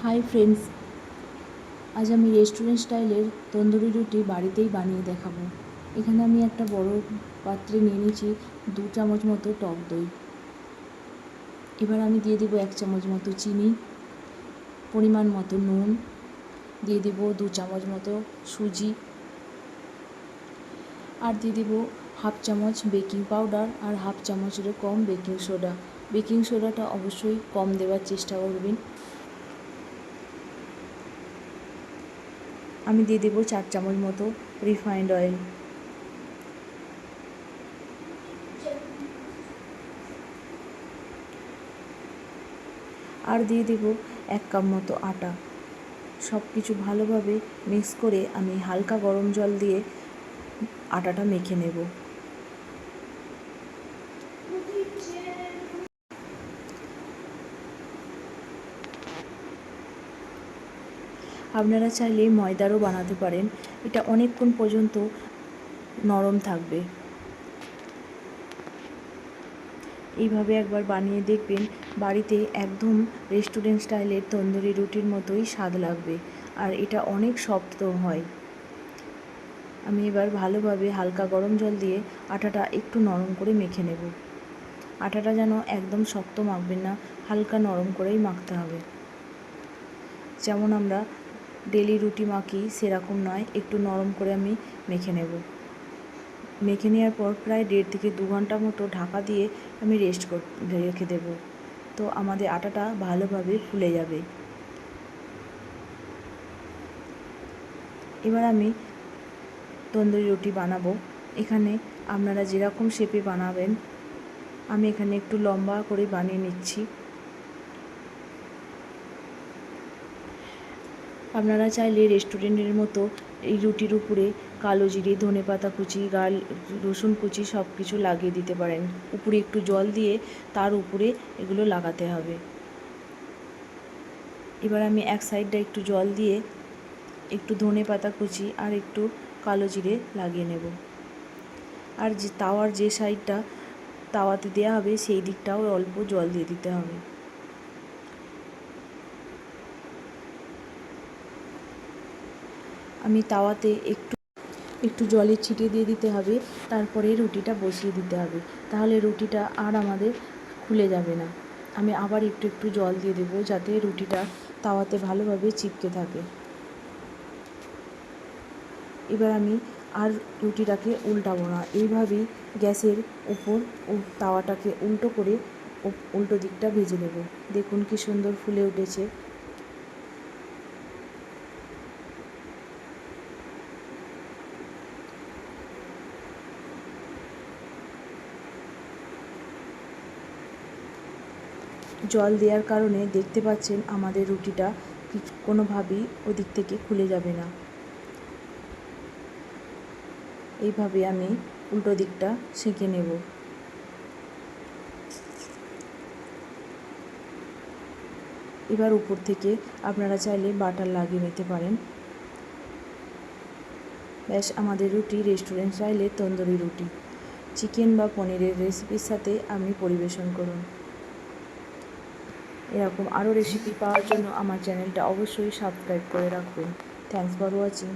Hi friends, আজ আমি restaurant স্টাইলের তন্দুরি রুটি বাড়িতেই বানিয়ে দেখাবো। এখানে আমি একটা বড় পাত্রে নিয়ে নিয়েছি 2 চামচ মতো টক দই। এবার আমি দিয়ে দেবো 1 চামচ মতো চিনি, পরিমাণ মতো নুন, দিয়ে দেবো 2 চামচ মতো সুজি, আর দিয়ে দেবো হাফ চামচ বেকিং পাউডার আর হাফ চামচেরও কম বেকিং সোডা। বেকিং সোডাটা অবশ্যই কম দেওয়ার চেষ্টা করবেন। আমি দিয়ে দেবো 4 চামচ মতো রিফাইন্ড অয়েল, আর দিয়ে দেবো 1 কাপ মতো আটা। সব কিছু ভালোভাবে মিক্স করে আমি হালকা গরম জল দিয়ে আটাটা মেখে নেব। আপনারা চাইলে ময়দারও বানাতে পারেন, এটা অনেকক্ষণ পর্যন্ত নরম থাকবে। এইভাবে একবার বানিয়ে দেখবেন, বাড়িতে একদম রেস্টুরেন্ট স্টাইলের তন্দুরি রুটির মতোই স্বাদ লাগবে, আর এটা অনেক শক্ত হয়। আমি এবার ভালোভাবে হালকা গরম জল দিয়ে আটাটা একটু নরম করে মেখে নেব। আটাটা যেন একদম শক্ত মাখবেন না, হালকা নরম করেই মাখতে হবে। যেমন আমরা ডেলি রুটি মাখি সেরকম নয়, একটু নরম করে আমি মেখে নেব। মেখে নেওয়ার পর প্রায় 1.5 থেকে 2 ঘন্টা মতো ঢাকা দিয়ে আমি রেখে দেব। তো আমাদের আটাটা ভালোভাবে ফুলে যাবে। এবার আমি তন্দুরি রুটি বানাবো। এখানে আপনারা যেরকম শেপে বানাবেন, আমি এখানে একটু লম্বা করে বানিয়ে নিচ্ছি। আপনারা চাইলে রেস্টুরেন্টের মতো এই রুটির উপরে কালো জিরে, ধনেপাতা কুচি, রসুন কুচি সব কিছু লাগিয়ে দিতে পারেন। উপরে একটু জল দিয়ে তার উপরে এগুলো লাগাতে হবে। এবার আমি এক সাইডটা একটু জল দিয়ে একটু ধনেপাতা কুচি আর একটু কালো জিরে লাগিয়ে নেব। আর যে তাওয়ার যে সাইডটা তাওয়াতে দেওয়া হবে সেই দিকটাও অল্প জল দিয়ে দিতে হবে। আমি তাওয়াতে একটু জলের ছিটিয়ে দিয়ে দিতে হবে, তারপরে রুটিটা বসিয়ে দিতে হবে, তাহলে রুটিটা আর আমাদের খুলে যাবে না। আমি আবার একটু জল দিয়ে দেবো যাতে রুটিটা তাওয়াতে ভালোভাবে চিপকে থাকে। এবার আমি আর রুটিটাকে উল্টাবো না, এইভাবেই গ্যাসের উপর তাওয়াটাকে উল্টো করে উল্টো দিকটা ভেজে নেব। দেখুন কি সুন্দর ফুলে উঠেছে। জল দেওয়ার কারণে দেখতে পাচ্ছেন আমাদের রুটিটা কোনোভাবেই ওদিক থেকে খুলে যাবে না। এইভাবে আমি উল্টো দিকটা সেঁকে নেব। এবার উপর থেকে আপনারা চাইলে বাটার লাগিয়ে নিতে পারেন। ব্যাস, আমাদের রুটি রেস্টুরেন্ট স্টাইলের তন্দুরি রুটি চিকেন বা পনিরের রেসিপির সাথে আপনি পরিবেশন করুন। এরকম আরও রেসিপি পাওয়ার জন্য আমার চ্যানেলটা অবশ্যই সাবস্ক্রাইব করে রাখবেন। Thanks for watching.